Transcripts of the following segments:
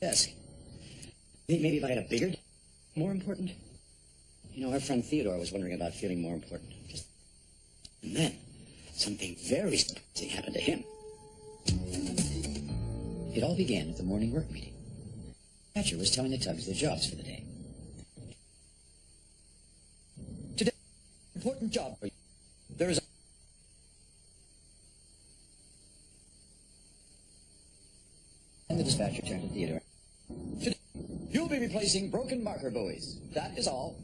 desk. Think maybe if I had a bigger, more important? You know, our friend Theodore was wondering about feeling more important. And then, something very surprising happened to him. It all began at the morning work meeting. Thatcher was telling the tugs their jobs for the day. Today, important job for you. There is a... And the dispatcher turned to Theodore. Today, you'll be replacing broken marker buoys. That is all.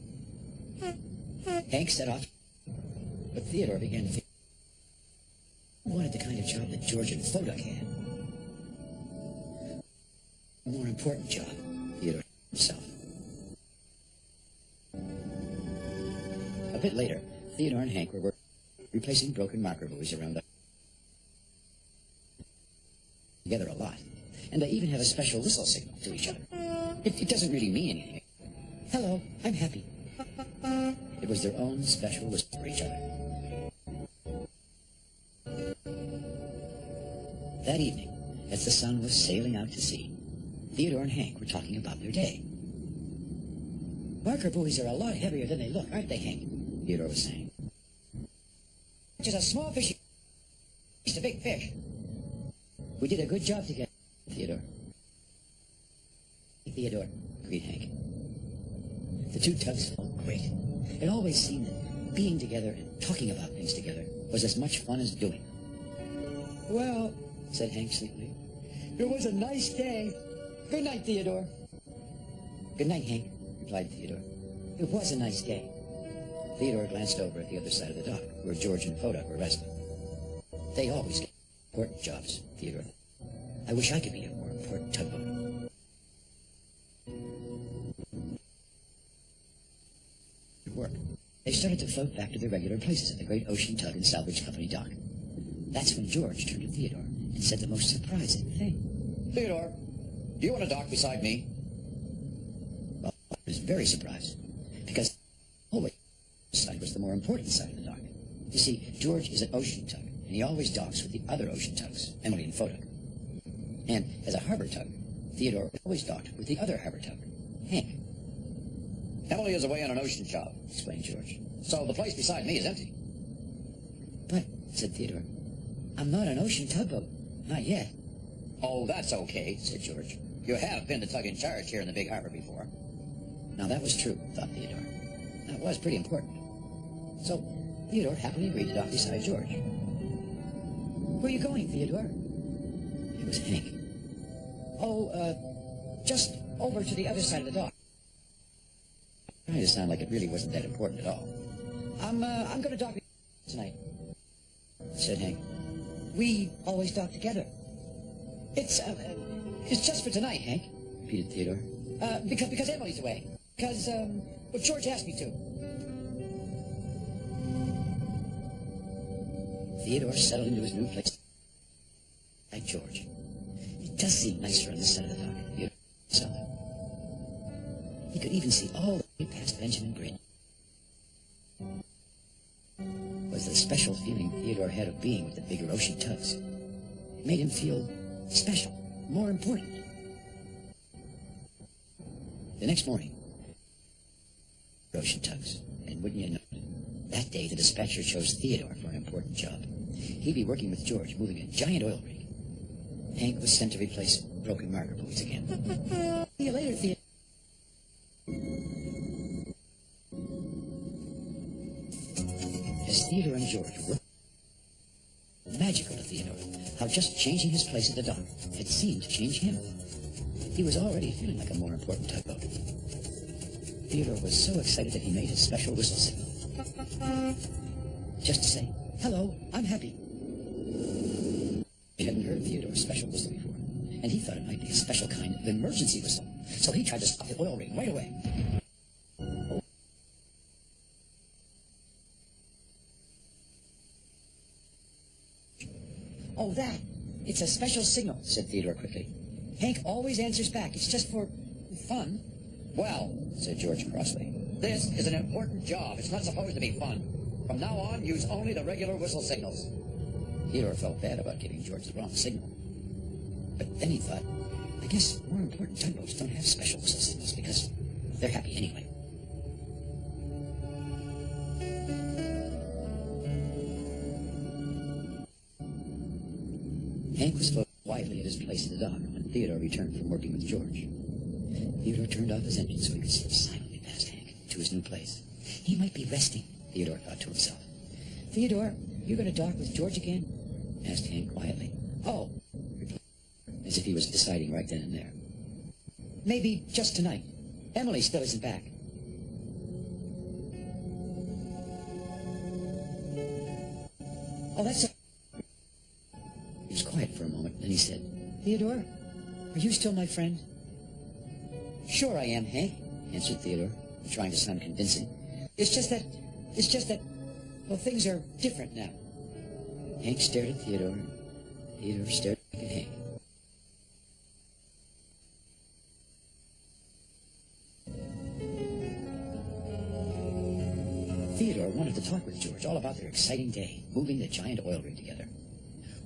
Hank set off, but Theodore began to think he wanted the kind of job that George and Theodore had. A more important job, Theodore himself. A bit later, Theodore and Hank were working, replacing broken marker buoys around the... together a lot. And they even have a special whistle signal to each other. It doesn't really mean anything. Hello, I'm happy. It was their own special whistle for each other. That evening, as the sun was sailing out to sea, Theodore and Hank were talking about their day. Marker buoys are a lot heavier than they look, aren't they, Hank? Theodore was saying. Just a small fish, just a big fish. We did a good job together, Theodore. Theodore, agreed Hank. The two tugs felt great. It always seemed that being together and talking about things together was as much fun as doing. Well, said Hank sleepily, it was a nice day. Good night, Theodore. Good night, Hank, replied Theodore. It was a nice day. Theodore glanced over at the other side of the dock, where George and Theodore were resting. They always get important jobs, Theodore thought. I wish I could be a more important tugboat. Work. They started to float back to their regular places at the great Ocean Tug and Salvage Company dock. That's when George turned to Theodore and said the most surprising thing. Theodore, do you want to dock beside me? Well, I was very surprised, because always this side was the more important side of the dock. You see, George is an ocean tug, and he always docks with the other ocean tugs, Emily and Theodore. And as a harbor tug, Theodore always docked with the other harbor tug, Hank. Emily is away on an ocean job, explained George. So the place beside me is empty. But, said Theodore, I'm not an ocean tugboat. Not yet. Oh, that's okay, said George. You have been the tug in charge here in the big harbor before. Now that was true, thought Theodore. That was pretty important. So Theodore happily agreed to dock beside George. Where are you going, Theodore? It was Hank. Oh, just over to the other side of the dock. Trying to sound like it really wasn't that important at all. I'm going to dock tonight, said Hank. We always dock together. It's just for tonight, Hank, repeated Theodore. Because Emily's away. Because, well, George asked me to. Theodore settled into his new place. Like George. It does seem nicer on this side of the dock, Theodore himself. He could even see all the way past Benjamin Grid. It was the special feeling Theodore had of being with the bigger ocean tugs. It made him feel special, more important. The next morning, ocean tugs, and wouldn't you know it, that day the dispatcher chose Theodore for an important job. He'd be working with George, moving a giant oil rig. Hank was sent to replace broken marker buoys again. See you later, Theodore. As Theodore and George worked, magical to Theodore, how just changing his place at the dock had seemed to change him. He was already feeling like a more important tugboat. Theodore was so excited that he made his special whistle signal. Just to say, hello, I'm happy. He hadn't heard Theodore's special whistle before, and he thought it might be a special kind of emergency whistle, so he tried to stop the oil rig right away. Oh, that. It's a special signal, said Theodore quickly. Hank always answers back. It's just for fun. Well, said George crossly, this is an important job. It's not supposed to be fun. From now on, use only the regular whistle signals. Theodore felt bad about giving George the wrong signal. But then he thought, I guess more important tugboats don't have special whistle signals because they're happy anyway. Hank was floating quietly at his place at the dock when Theodore returned from working with George. Theodore turned off his engine so he could slip silently past Hank to his new place. He might be resting, Theodore thought to himself. Theodore, you going to dock with George again? Asked Hank quietly. Oh, replied, as if he was deciding right then and there. Maybe just tonight. Emily still isn't back. Oh, that's a... He was quiet for a moment, then he said, Theodore, are you still my friend? Sure I am, Hank, answered Theodore, trying to sound convincing. It's just that, well, things are different now. Hank stared at Theodore, and Theodore stared back at Hank. Theodore wanted to talk with George all about their exciting day, moving the giant oil rig together.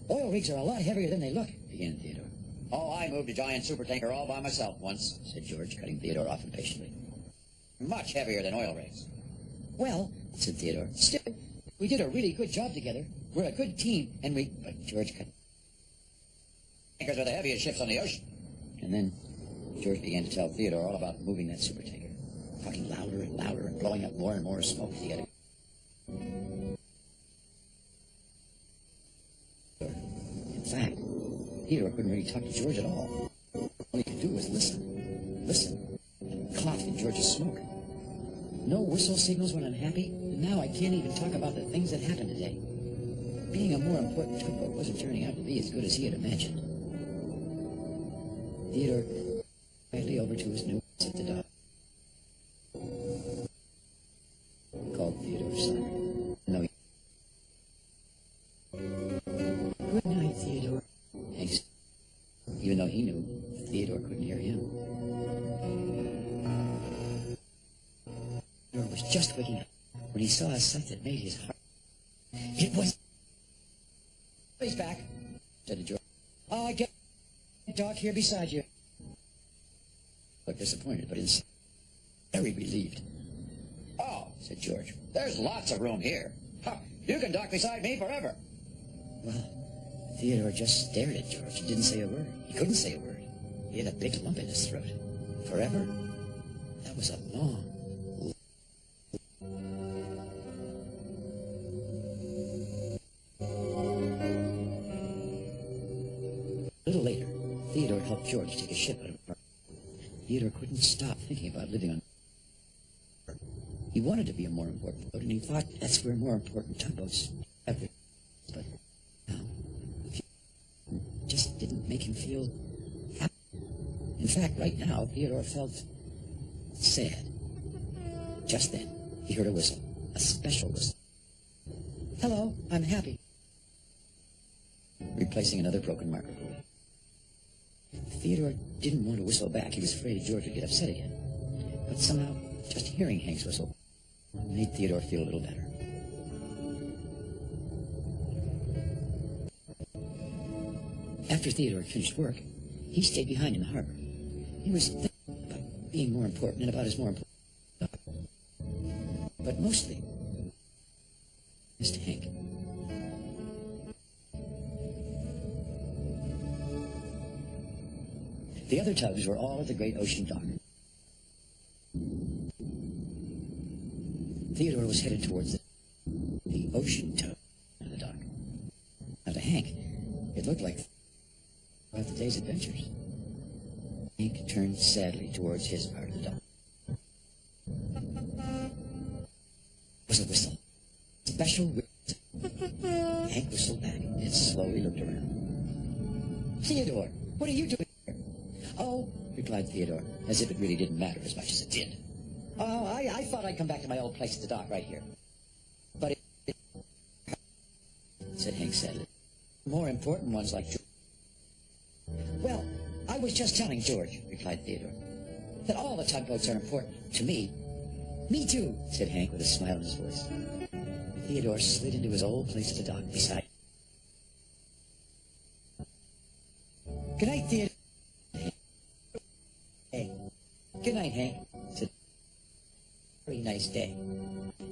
Oil rigs are a lot heavier than they look, began Theodore. Oh, I moved a giant supertanker all by myself once, said George, cutting Theodore off impatiently. Much heavier than oil rigs. Well, said Theodore, still, we did a really good job together. We're a good team, and we... But George cut... Tankers are the heaviest ships on the ocean. And then George began to tell Theodore all about moving that supertanker, talking louder and louder and blowing up more and more smoke to get it. In fact, Theodore couldn't really talk to George at all. All he could do was listen, and cough in George's smoke. No whistle signals when I'm happy, and now I can't even talk about the things that happened today. Being a more important tugboat wasn't turning out to be as good as he had imagined. Theodore quietly over to his new place at the dock. He called Theodore's son. No, Good night, Theodore. Thanks. Even though he knew that Theodore couldn't hear him. Theodore was just waking up when he saw a sight that made his heart... It was... He's back, said George. Oh, I get Doc here beside you. Looked disappointed, but inside very relieved. Oh, said George, there's lots of room here. Huh, you can dock beside me forever. Well, Theodore just stared at George and didn't say a word. He couldn't say a word. He had a big lump in his throat. Forever? That was a long... A little later, Theodore helped George take a ship out of the harbor. Theodore couldn't stop thinking about living on... He wanted to be a more important boat, and he thought that's where more important tugboats ever... But now, it just didn't make him feel happy. In fact, right now, Theodore felt sad. Just then, he heard a whistle, a special whistle. Hello, I'm happy. Replacing another broken marker board. Theodore didn't want to whistle back. He was afraid George would get upset again. But somehow, just hearing Hank's whistle made Theodore feel a little better. After Theodore finished work, he stayed behind in the harbor. He was thinking about being more important and about his more important job. But mostly, Mr. Hank. The other tugs were all at the great ocean dock. Theodore was headed towards the ocean tug on the dock. Now to Hank, it looked like about the day's adventures. Hank turned sadly towards his part of the dock. It was a whistle. Special whistle. Hank whistled back and slowly looked around. Theodore, what are you doing here? Oh, replied Theodore, as if it really didn't matter as much as it did. Oh, I thought I'd come back to my old place at the dock right here. But it said Hank sadly. More important ones like George. Well, I was just telling George, replied Theodore, that all the tugboats are important to me. Me too, said Hank with a smile in his voice. Theodore slid into his old place at the dock beside him. Good night, Theodore. Good night, Hank. It's a very nice day.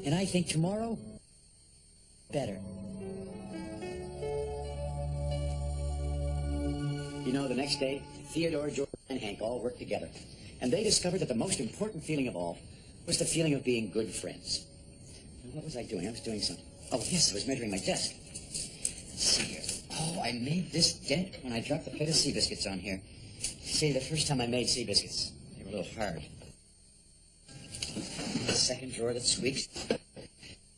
And I think tomorrow, better. You know, the next day, Theodore, George, and Hank all worked together. And they discovered that the most important feeling of all was the feeling of being good friends. Now, what was I doing? I was doing something. Oh, yes, I was measuring my desk. Let's see here. Oh, I made this dent when I dropped the plate of sea biscuits on here. See, the first time I made sea biscuits, they were a little hard. The second drawer that squeaks.